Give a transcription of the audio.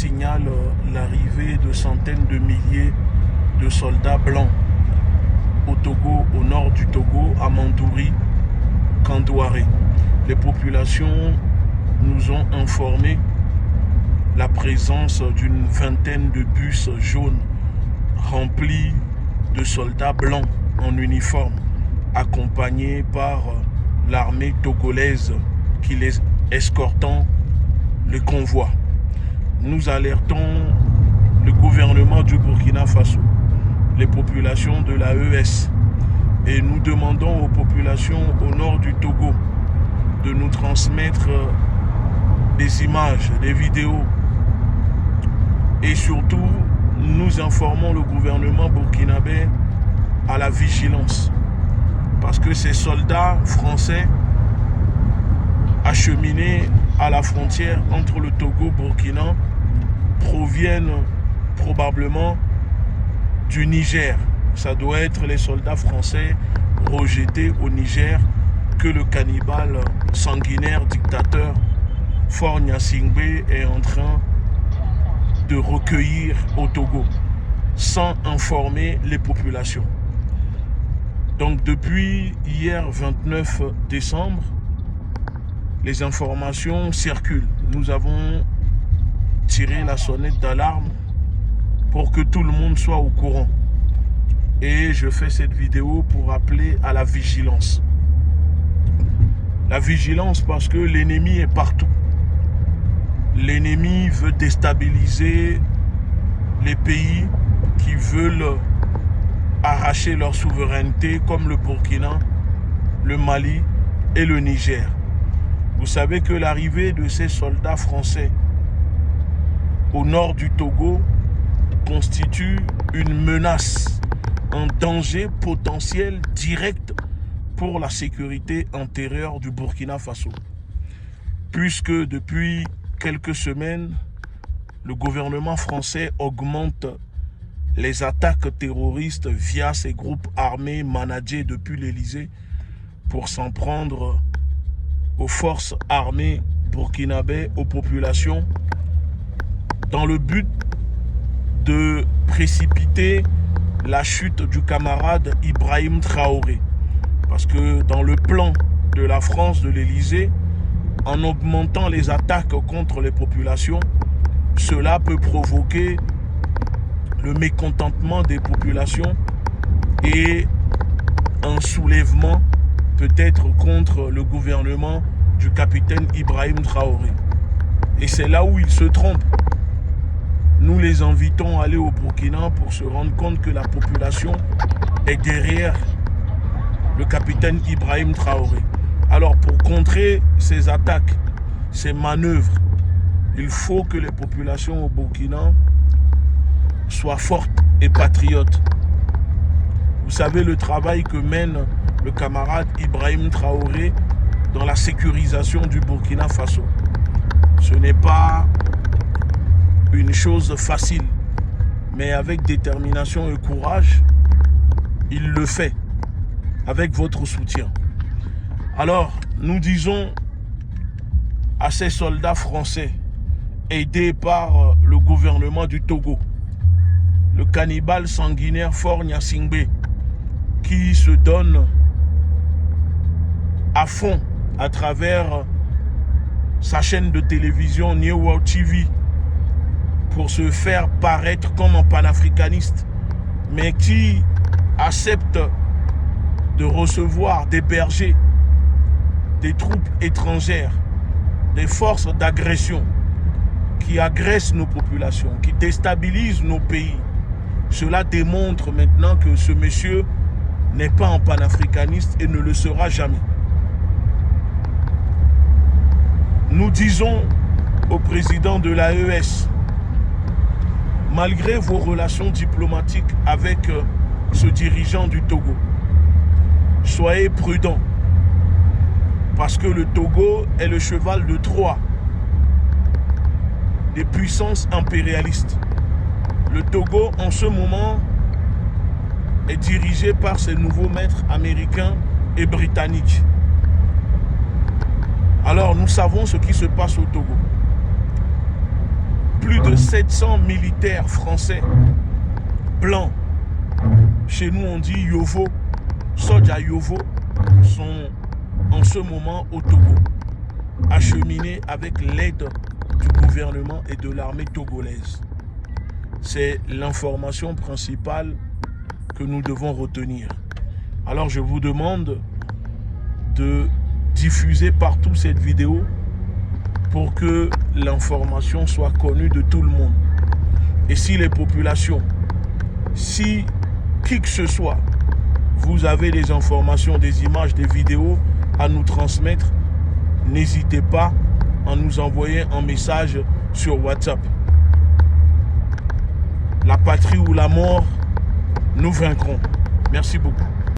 signale l'arrivée de centaines de milliers de soldats blancs au Togo, au nord du Togo, à Mandouri, Kandouaré. Les populations nous ont informé la présence d'une vingtaine de bus jaunes remplis de soldats blancs en uniforme, accompagnés par l'armée togolaise qui les escortant le convoi. Nous alertons le gouvernement du Burkina Faso, les populations de l'AES, et nous demandons aux populations au nord du Togo de nous transmettre des images, des vidéos, et surtout nous informons le gouvernement burkinabé à la vigilance, parce que ces soldats français acheminés à la frontière entre le Togo et le Burkina proviennent probablement du Niger. Ça doit être les soldats français rejetés au Niger que le cannibale sanguinaire dictateur Faure Gnassingbé est en train de recueillir au Togo sans informer les populations. Donc depuis hier 29 décembre, les informations circulent. Nous avons tiré la sonnette d'alarme pour que tout le monde soit au courant. Et je fais cette vidéo pour appeler à la vigilance. La vigilance parce que l'ennemi est partout. L'ennemi veut déstabiliser les pays qui veulent arracher leur souveraineté comme le Burkina, le Mali et le Niger. Vous savez que l'arrivée de ces soldats français au nord du Togo constitue une menace, un danger potentiel direct pour la sécurité intérieure du Burkina Faso. Puisque depuis quelques semaines, le gouvernement français augmente les attaques terroristes via ces groupes armés managés depuis l'Élysée pour s'en prendre aux forces armées burkinabées, aux populations, dans le but de précipiter la chute du camarade Ibrahim Traoré. Parce que dans le plan de la France, de l'Élysée, en augmentant les attaques contre les populations, cela peut provoquer le mécontentement des populations et un soulèvement peut-être contre le gouvernement du capitaine Ibrahim Traoré. Et c'est là où ils se trompent. Nous les invitons à aller au Burkina pour se rendre compte que la population est derrière le capitaine Ibrahim Traoré. Alors pour contrer ces attaques, ces manœuvres, il faut que les populations au Burkina soient fortes et patriotes. Vous savez le travail que mène le camarade Ibrahim Traoré dans la sécurisation du Burkina Faso. Ce n'est pas une chose facile, mais avec détermination et courage, il le fait, avec votre soutien. Alors, nous disons à ces soldats français, aidés par le gouvernement du Togo, le cannibale sanguinaire Faure Gnassingbé, qui se donne à fond à travers sa chaîne de télévision New World TV pour se faire paraître comme un panafricaniste, mais qui accepte de recevoir, d'héberger des troupes étrangères, des forces d'agression qui agressent nos populations, qui déstabilisent nos pays. Cela démontre maintenant que ce monsieur n'est pas un panafricaniste et ne le sera jamais. Nous disons au président de l'AES, malgré vos relations diplomatiques avec ce dirigeant du Togo, soyez prudents, parce que le Togo est le cheval de Troie des puissances impérialistes. Le Togo, en ce moment, est dirigé par ses nouveaux maîtres américains et britanniques. Alors, nous savons ce qui se passe au Togo. plus de 700 militaires français blancs. Chez nous, on dit Yovo, Soja Yovo, sont en ce moment au Togo, acheminés avec l'aide du gouvernement et de l'armée togolaise. C'est l'information principale que nous devons retenir. Alors je vous demande de diffuser partout cette vidéo pour que l'information soit connue de tout le monde. Et si les populations, si qui que ce soit, vous avez des informations, des images, des vidéos à nous transmettre, n'hésitez pas à nous envoyer un message sur WhatsApp. La patrie ou la mort, nous vaincrons. Merci beaucoup.